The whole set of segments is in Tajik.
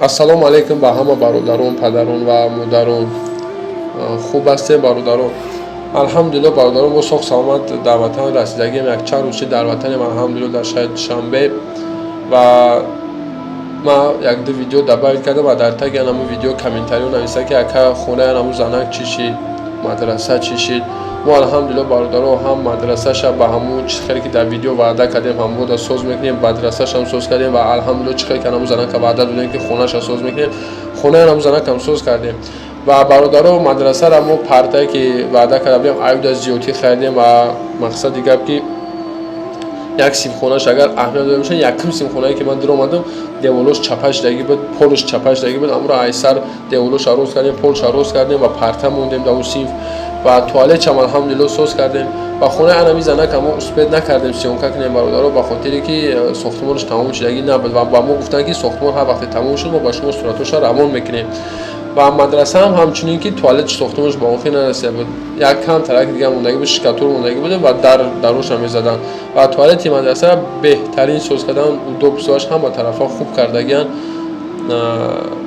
ассалому алайкум ба ҳама бародарон, падарон ва модарон. Хуб ҳастем бародарон? алҳамдулиллоҳ бародарон, мо соҳ саломат дар ватан расидагием. Якчанд рӯз чи дар ватанем алҳамдулиллоҳ, дар шаҳри Душанбе. ва ман як-ду видео дабавид кардам ва дар таги ҳамин видео комментариё нависта ки ака хонаи ҳамун занак чӣ шид, мадраса чӣ шид. мо алҳамдулиллоҳ бародарон ҳам мадрасаша ба ҳамун чизхеле ки дар видео ваъда кардем ҳам бода соз мекунем, мадрасашам соз кардем ва алҳамдулиллоҳ чизхеле ки ҳамун занака ваъда додем ки хонаша соз мекунем, хонаи ҳамун занакам соз кардем. ва бародарон мадрасара мо партае ки ваъда карда будем айуда зиёдтӣ харидем ва мақсади гап ки як симхонаш агар аҳамият дода бошад, якум симхонае ки ман диромадам деволош чапашдагӣ буд, полш чапашдагӣ буд. Амро айсар деволоша рост кардем, полша рост кардем ва парта мондем дар он синф ва туалетчам алҳамдулиллоҳ соз кардем. ва хонаи анами занака мо успед накардем сиёнка кунем бародаро, ба хотире ки сохтмонаш тамом шудагӣ набуд ва ба мо гуфтанд ки сохтмон ҳар вақте тамом шуд мо ба шумо суратоша равон мекунем. ва мадраса ҳам ҳамчунин ки туалет сохтмонаш ба охир нарасида буд, як кам тараки дига мондагӣ буд, шикатур мондагӣ буд ва дароша мезаданд ва туалети мадраса беҳтарин соз кардан, удобствоаш ҳама тарафа хуб кардагиан.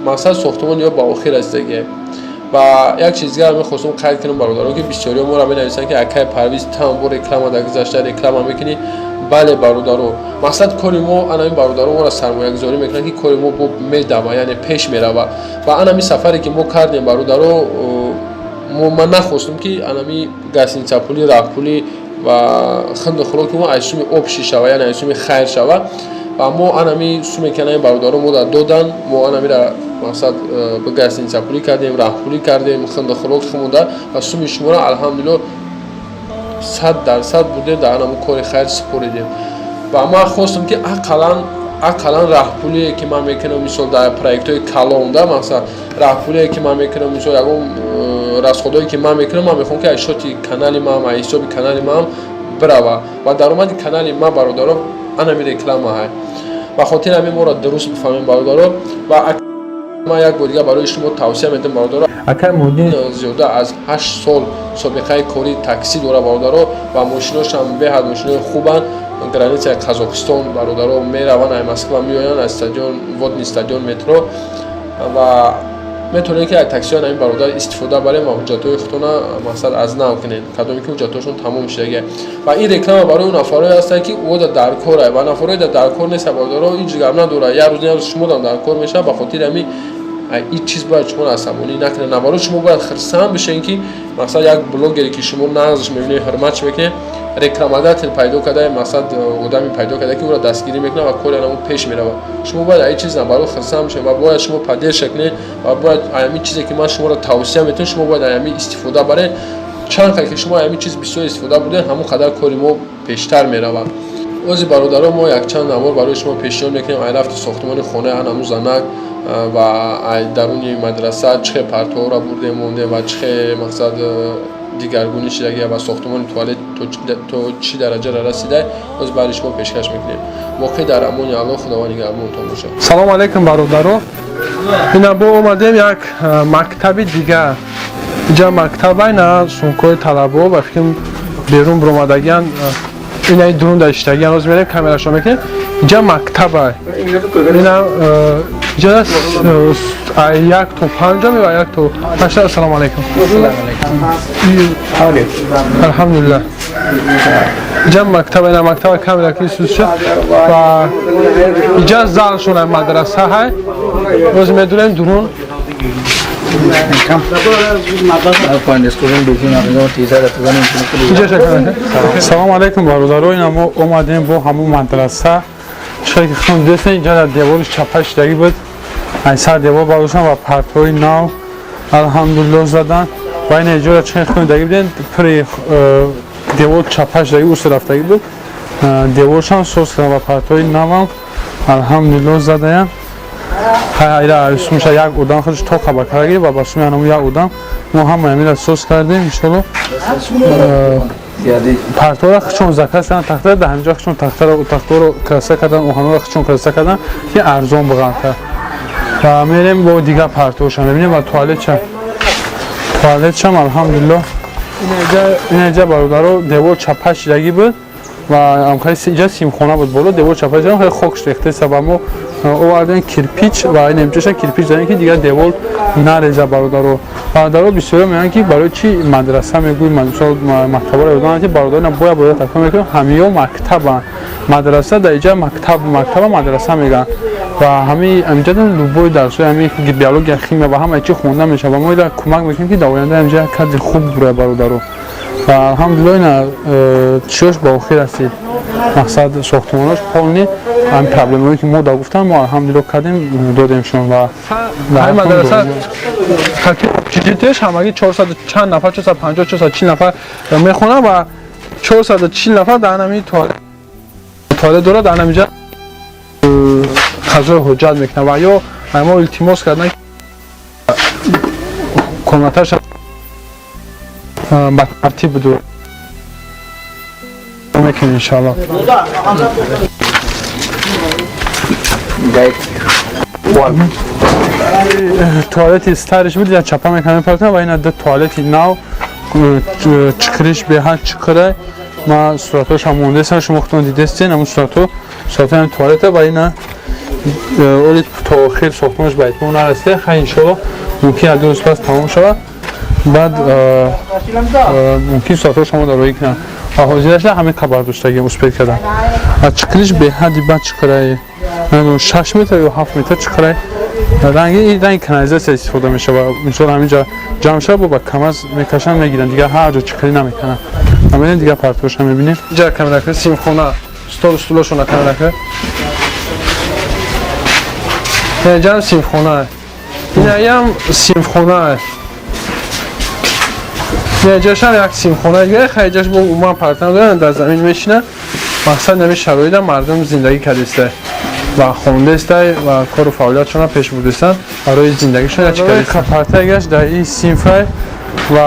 мақсад сохтмон ё ба охир расидагие. ва як чиз дигар мехостам қайд кунам бародарон ки бисёриҳо моро менависанд ки акай Парвиз там бо реклама дар гузашта реклама мекунӣ. бале бародаро, мақсад кори мо анами бародаро моро сармоягузорӣ мекунанд ки кори мо медава, яъне пеш мерава. ва анами сафаре ки мо кардем бародаро, ман нахостам ки анами гостиницапулӣ, раҳпулӣ ва хинду хӯроки мо аз суми обши шава, яъне аз суми хайр шава. ва мо анами суме ки анами бародаро мода додан, мо анамира мақсад ба гостиницапулӣ кардем, раҳпулӣ кардем, хинду хӯрок хӯмонда ва суми шуморо алҳамдулиллоҳ 100% будем дар ҳамун кори хайр супоридем. ва ман хостам ки ақаллан раҳпулие ки ман мекунам, мисол дар проектҳои калонда, мақсад раҳпулие ки ман мекунам, мисол ягон расходое ки ман мекунам, ман мехоҳам ки аз шоти канали ман, аз ҳисоби канали ман бирава ва даромади канали ман бародаро анами реклама ҳай. ба хотири ҳамин моро дуруст бифаҳмем бародаро. ва ман як бор дига барои шумо тавсия медиҳам бародаро, акай мудин зиёда аз 8 сол собиқаи кори таксӣ дора бародаро ва мошиношам беҳад мошинои хубанд. границаи Қазоқистон бародаро мераванд, аз Москва меоянд, аз стадион водни стадион метро ва метавонем ки аз таксиҳои ҳамин бародар истифода барем ва ҳуҷҷатҳои худтона мақсад аз нав кунем, кадоме ки ҳуҷҷатҳошон тамом шудагиа. ва ин реклама барои он нафарое ҳастанд ки ода дар корай ва нафарое дар кор неста бародаро, ин ҷигар надора, як рӯз шумодам дар кор мешавад. ба хотири ҳамин ин чиз бояд шумо асабонӣ накунед, наоборот шумо бояд хирсанд бишед ки мақсад як блогере ки шумо нағзш мебинед, ҳурматш мекунед, рекламодател пайдо карда, мақсад одами пайдо карда ки ӯро дастгирӣ мекунад ва кори анамон пеш меравад. шумо бояд ин чиз наоборот хирсанд бишед ва бояд шумо паддеша кунед ва бояд ҳамин чизе ки ман шуморо тавсия метавонам, шумо бояд ҳамин истифода баред. чанд қадр ки шумо ҳамин чиз бисёр истифода будед, ҳамон қадар кори мо пештар меравад. ози бародаро, мо якчанд навор барои шумо пешниҳод мекунем. ай рафти сохтмони хонаи ҳамун занак ва ай даруни мадраса чихе партоҳоро бурдем мондем ва чихе мақсад дигаргунӣ шудагия ва сохтмони туалет то чӣ дараҷара расида, оз барои шумо пешкаш мекунем. воқеъ дар амони Аллоҳ, худованд нигаҳбонтон бошад. салому алайкум бародаро. ина бо омадем як мактаби дигар. инҷа мактабай на сумкои талабо ва фикрам берун биромадагиан, ина дурун даштагиан оз мерем камерашо мекунем. инҷа мактабай. ина инҷа як то панҷам ва як то ҳаштад. ассалому алайкум. алҳамдулиллаҳ. инҷа мактаба, ина мактаба камера ки сузша ва инҷа залшона мадраса ҳай. оз медурем дурун салому алайкум бародаро. ина мо омадем бо ҳамун мадраса чиқар ки худтон дидед, инҷа дар девори чапа шудагӣ буд, айсар девор бардоштанд ва партҳои нав алҳамдулиллоҳ задан ва ин эҷора чиқар худтон дидагӣ будед, пири девор чапа шудагӣ урси рафтагӣ буд, деворшам соз кардам ва партҳои навам алҳамдулиллоҳ задаянд. ҳайра сумша як одам худш тоқа ба карагӣ ва ба суми анаму як одам мо ҳама ҳамира соз кардем иншоаллоҳ. партора хичон закасдан тахта дар ҳамҷо хичон тахтаро краса кардан, оҳаноро хичон краса кардан ки арзон биғалта. ва мерем бо дигар партошам мебинем ва туалетшам алҳамдулиллоҳ. ин эҷа бародаро девор чапа шудагӣ буд و همخواه اینجا سیمخونه بود بالا دیوار چپش خیلی خوکش ریخته سبب ما آوردن کرپیچ و این امچهشن کرپیچ دارن که دیگه دیوار نریزه برادرها بسیار میگن که برای چی مدرسه میگوی مکتب رو بدونن که برادران باید تکمیل میکنن همه مکتب مدرسه در اینجا مکتب مدرسه میگن و همه اینجا لوبوی درس همه بیولوژی شیمی و همه چی خونده میشه و ما اینا کمک میکنیم که در آینده اینجا کار خوب برای برادرها و الحمدلله اینا چیش با خیر است مقصد ساختمانش پولنی هم پرابلمی که ما دا گفتم ما الحمدلله کردیم دادیمشون و در مدرسه چیزیش همگی 400 چند نفر 450 440 نفر میخونه و 440 نفر در همین توالت داره در همینجا قضای حجت میکنه و یا ما التماس کردن کمترش به ترتیب بدو میکنیم انشاءالله توالت استارش بود یا چپا میکنیم پرتن و این دو توالت نو چکرش به هر چکره ما صورتاش هم مونده سن شما خودتون دیدستین همون صورت هم توالت و این اولی تا خیلی ساختمانش باید اون نرسته خیلی انشاءالله ممکن از 2 روز پس تمام شود بعد ممکن صورتاش شما دارویی کنن و حاضرش همه خبر داشته اسپید کردن از چکرش به حدی بعد چکره 6 متر یا 7 متر چکره رنگ کنالیزاسیون استفاده میشه و مثلا همینجا جمع شده با کمز میکشن میگیرن دیگه هر جا چکری نمیکنن همین دیگه پرتوش هم میبینیم اینجا کاملا که سیمخونه استولشون کاملا که اینجا هم سیمخونه اینجا هم سیمخونه اینجاش هم یک سیمخونه دیگه خیلیش با عموما پرتن دارن در زمین میشینه مقصد نمی شرایط مردم زندگی کردیسته و خونده است و کار و فعالیتشون پیش بردستن برای زندگیشون چیکار پرتگش در این سیمفای و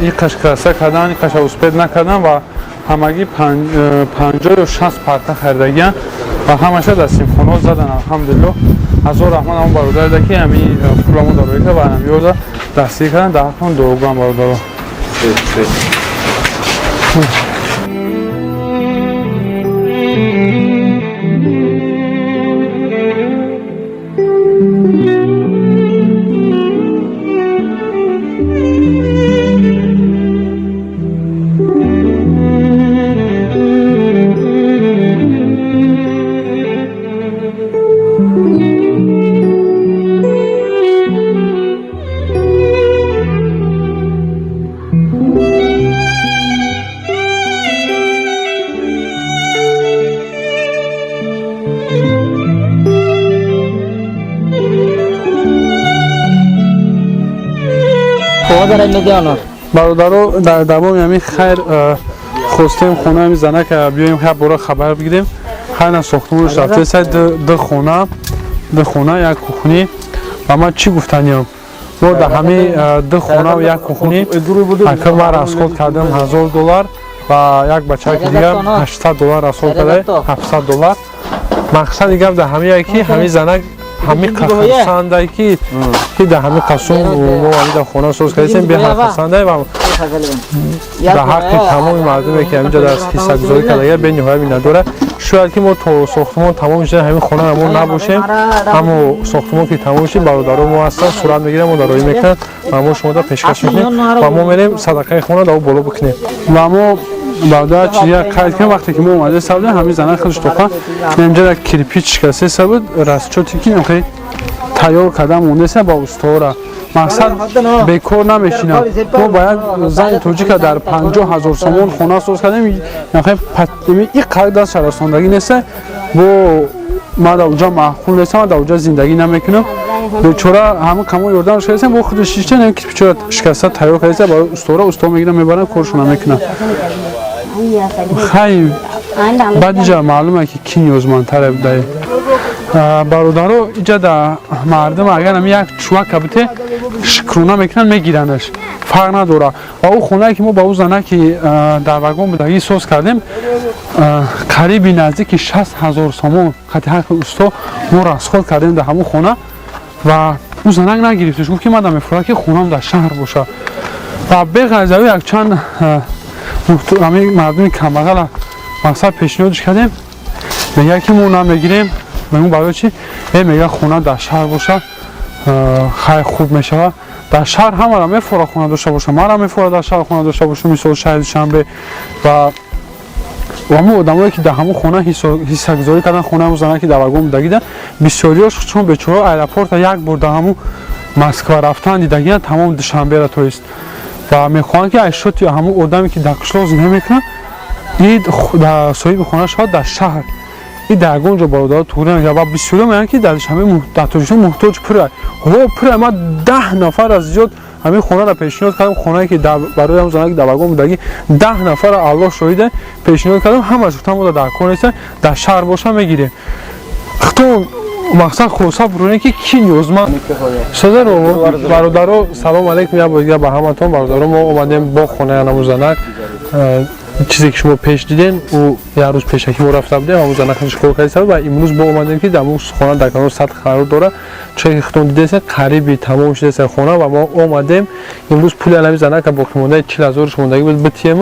این قشقرسه کردن این قش اسپید نکردن و همگی 50 یا 60 پرتن خریدگیان و همش در سیمخونه زدن الحمدلله از او رحمان همون برادر ده که همین پولمون دارویی که و همین یورده دستی کردن در حقون دوگان برادر برادرو در دوام همین خیر خواستیم خونه همین زنه که بیاییم برای خبر بگیریم خیلی ساختمونش رفته سر دو خونه یک کوخونی و ما چی گفتنیم ما در همین دو خونه و یک کوخونی حکم ما رسخود کردیم $1000 و یک بچه که دیگه $800 رسخود کرده $700 مقصد دیگه در همین یکی همین زنه همین قصانده که در همین قصون و در خونه سوز کردیم به هر قصانده و در حق تمام مردمی که همینجا در کیسه گذاری کرده به نهایت می نداره شاید که ما تو ساختمان تمام شده همین خونه همون نباشیم اما ساختمان که تمام شده برادران ما هستن صورت میگیرن و دارایی میکنن و ما شما در پیشکش میکنیم و ما میریم صدقه خونه در بالا بکنیم و ما بعد چیزی قید کنیم وقتی که ما اومده سبده همین زنه خودش توقع اینجا در کریپیچ کسی سبود رستچوتی که نخی تیار کردم مونده سه با استوره مقصد بیکار نمیشینه ما باید زن توجی که در 50,000 سومون خونه سوز کردیم نخی این قید از شرستاندگی نیسته و ما در اونجا محکول نیستم و در اونجا زندگی نمیکنم بیچاره همه کمون یردن روش کردیم با خودش شیشته نمی که بیچاره شکسته تیار کردیسته برای استوره میگیرم میبرن کارشون نمیکنم خیلی بعد اینجا معلومه که کی نیوزمندتره بوده برادرو اینجا در مردم اگر هم یک چوک کبوته شکرونه میکنن میگیرنش فرق نداره و او خونه که ما با او زنه که در وگون بودگی سوز کردیم قریبی نزدیک 60,000 سومون خطی حق استا ما رسخود کردیم در همون خونه و او زنک نگرفتش گفت که من دم فرا که خونم در شهر باشه و به غذاوی یک چند مردم کمبغل مقصد پیشنهادش کردیم میگه که ما اونم بگیریم میگم برای چی؟ میگه خونه در شهر باشه خیلی خوب میشه در شهر همه را میفوره خونه داشته باشه ما را میفوره در شهر خونه داشته باشه مثل شهر شنبه و همون آدمایی که در همون خونه حصه گذاری کردن خونه همون زنه که در واگن بودگیدن بسیاریاش چون بیچاره ایرپورت یک بار در همون مسکو رفتن دیدگیدن تمام دوشنبه را توریست و میخوان که اشوت یا همون آدمی که در قشلاق زندگی میکنه این در صاحب خونه شد در شهر این در اونجا برادر توره میگه و بسیاری میگن که در شنبه در توریست محتاج پره پره ما 10 نفر از زیاد همین خونه را پیشنهاد کردم خونه‌ای که برای هم زنه که در واگن بودگی 10 نفر الله شاهده پیشنهاد کردم همه از گفتم در کنیسه در شهر باشه میگیره خطون مقصد خلاصه برونه که کی نیازمند صدر برادرو سلام علیکم یا باید به همتون برادرو ما اومدیم با خونه انم زنک چیزی که شما پیش دیدین او یه روز پیشکی ما رفته بودیم همون زنکش کار کردیم و امروز با اومدیم که در خونه در کنار سطح قرار داره چه خطون دیدین قریبی تمام شده سر خونه و ما اومدیم امروز پول علمی زنک باقی مونده 40000 موندگی بود بتیم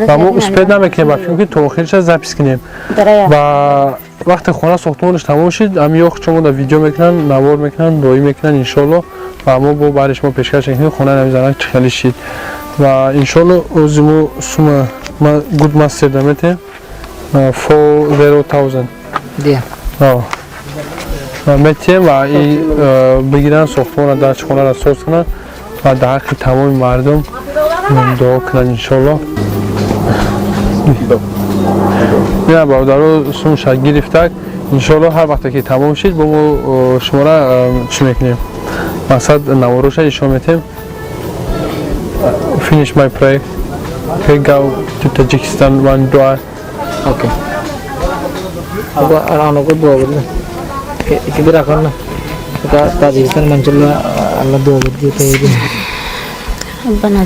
و ما اسپید نمیکنیم فکر که تو آخرش زپس کنیم و وقتی خونه ساختمانش تمام شد هم یخ چون در ویدیو میکنن نوار میکنن روی میکنن انشالله و ما با بعدش ما پیشکش میکنیم خونه نمیزنن چخلی شید و انشالله اوزیمو سوما ما گود ماستر دمته 4000 دیه میتیم و این بگیرن ساختمان در خونه را ساز کنن و در حق تمام مردم دعا کنن انشالله نه برادرو سوم شاید گرفتک انشالله هر وقت که تمام شد با ما شما را چی میکنیم مقصد نواروش ایشان میتیم finish my prayer okay go to Tajikistan one dua اوکی الان کو دعا بده که برا کنه که تاجیکستان منچلا الله دعا بده ته ربنا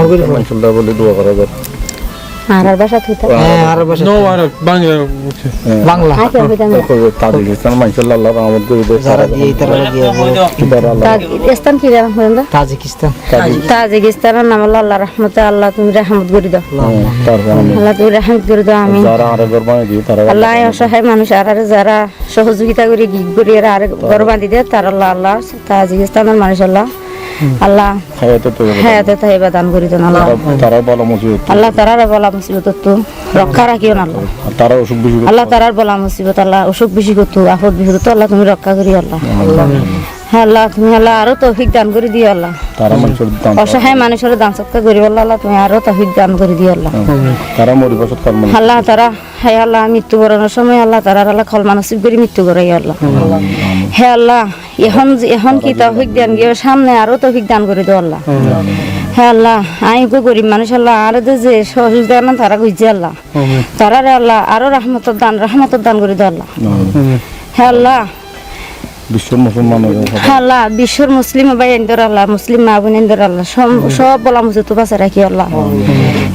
زل منشلا বলে দোয়া করা যায় আর ভাষা তুই হ্যাঁ আর ভাষা no Arab বাংলা বাংলা আকে বিদাম তাজিকিস্তান মাশাআল্লাহ আল্লাহ রহমত করে দেয় যারা দিয়ে তারা দিয়ে তাজিকিস্তান কি জানা হইন্দা তাজিকিস্তান তাজিকিস্তানের নাম আল্লাহ রহমত আল্লাহ তুমি রহমত করে দাও তারপর আল্লাহ তুমি রহমত করে দাও আমিন যারা আরবের বাণী দিয়ে তারা আল্লাহ অসহায় মানুষ আর যারা সহযোগিতা করে গিগ করে আর ঘর বাঁধি দেয় তার আল্লাহ তাজিকিস্তানের মানুষ আল্লাহ আল্লাহ হায়াতে তো হায়াতে তাইবা দান করে দেন আল্লাহ তারা বলা মুসিবত আল্লাহ তারার বলা মুসিবত তো রক্ষা রাখিও না আল্লাহ তারা অসুখ বিসুখ আল্লাহ তারার বলা মুসিবত আল্লাহ অসুখ বেশি করতো আপদ বিপদ তো আল্লাহ তুমি রক্ষা করি আল্লাহ হ্যাঁ আল্লাহ তুমি আল্লাহ আরো তৌফিক দান করে দিও আল্লাহ তারা মানুষের দান অসহায় মানুষের দান সৎকার করি আল্লাহ তুমি আরো তৌফিক দান করে দিও আল্লাহ তারা মরিবসত কর্ম আল্লাহ তারা হে আল্লাহ মৃত্যুবরণের সময় আল্লাহ তারা আল্লাহ খলমা নসিব করে মৃত্যু করাই আল্লাহ হে আল্লাহ এখন কি তৌফিক দান গিয়ে সামনে আরো তৌফিক দান করে দিও আল্লাহ হে আল্লাহ আমি কো গরিব মানুষ আল্লাহ আর যে সহযোগিতা না তারা কইছে আল্লাহ তারা আল্লাহ আরো রহমতের দান করে দিও আল্লাহ হে আল্লাহ বিশ্ব মুসলমান আল্লাহ বিশ্বর মুসলিম ভাই এন্ডর আল্লাহ মুসলিম মা বোন এন্ডর আল্লাহ সব বলা মুছে তো পাশে রাখি আল্লাহ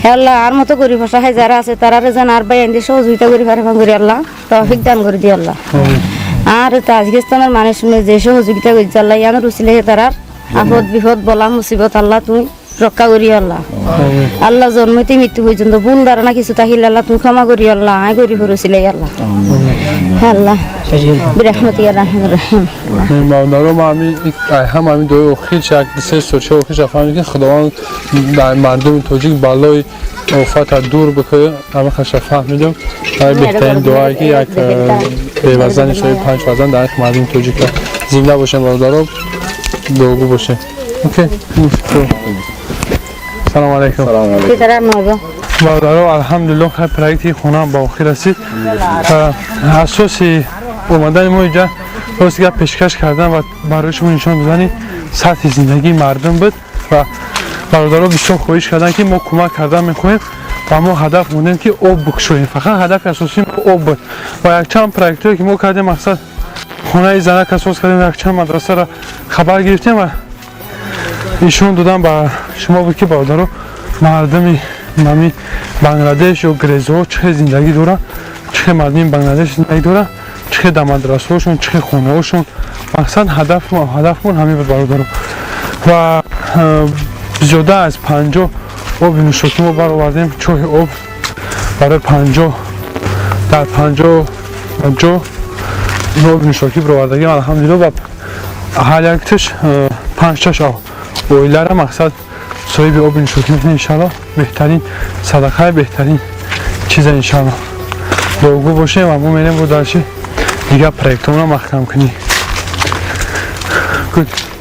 হে আল্লাহ আর মতো গরিব অসহায় যারা আছে তারা যেন আর ভাই এন্ডে সহযোগিতা করি পারে করি আল্লাহ তৌফিক দান করে দিও আল্লাহ আর তাজিকিস্তানের মানুষ যে সহযোগিতা করছে আল্লাহ ইয়ান রুসিলে তারার আপদ বিপদ বলা মুসিবত আল্লাহ তুমি রক্ষা করি আল্লাহ আল্লাহ জন্মতে মৃত্যু পর্যন্ত ভুল ধারণা কিছু তাহিল আল্লাহ তুমি ক্ষমা করি আল্লাহ আয় করি ফরুসিলে আল্লাহ আল্লাহ برحمتك يا رحمن الرحيم مادر ما هم دو خیلی شک سه سوچه و خیلی فهمی که خداوند مردم توجیک بالای آفات دور بکنه همه خیلی فهمیدم بهترین دعایی که یک بیوزن شوی 5 وزن در مردم توجیک زنده باشه مادر دوگو باشه اوکی سلام علیکم কি তারা নয়বা مادر الحمدلله خیلی پرایتی خونم با آخر رسید اساسی اومدن ما اینجا راست که پیشکش کردن و برای شما نشان بدن سطح زندگی مردم بود و برادرها بسیار خواهش کردن که ما کمک کردن میخواهیم و ما هدف موندیم که آب بکشویم فقط هدف اساسی ما آب بود و یک چند پروژه‌ای که ما کردیم مقصد خونه زنک اساس کردیم یک چند مدرسه را خبر گرفتیم و ایشون دادن با شما بود که برادرها مردم نمی بنگلادش و گریزو چه زندگی دارن چه مردم بنگلادش زندگی دارن چه در مدرسه هاشون چه خونه هاشون مقصد هدفمون همین بود برادرو و زیاده از 50 آب نوشابه ما برآوردیم چای آب برای 50 در 50 جو نوع نشاکی برآوردگی الحمدلله و هر یکش 5 تاش اویلر مقصد صاحب آب نشاکی میتونه انشالله بهترین صدقه بهترین چیز انشالله دوگو باشه و ما میریم رو داشتی دیگه پروژه رو محکم کنی. Good.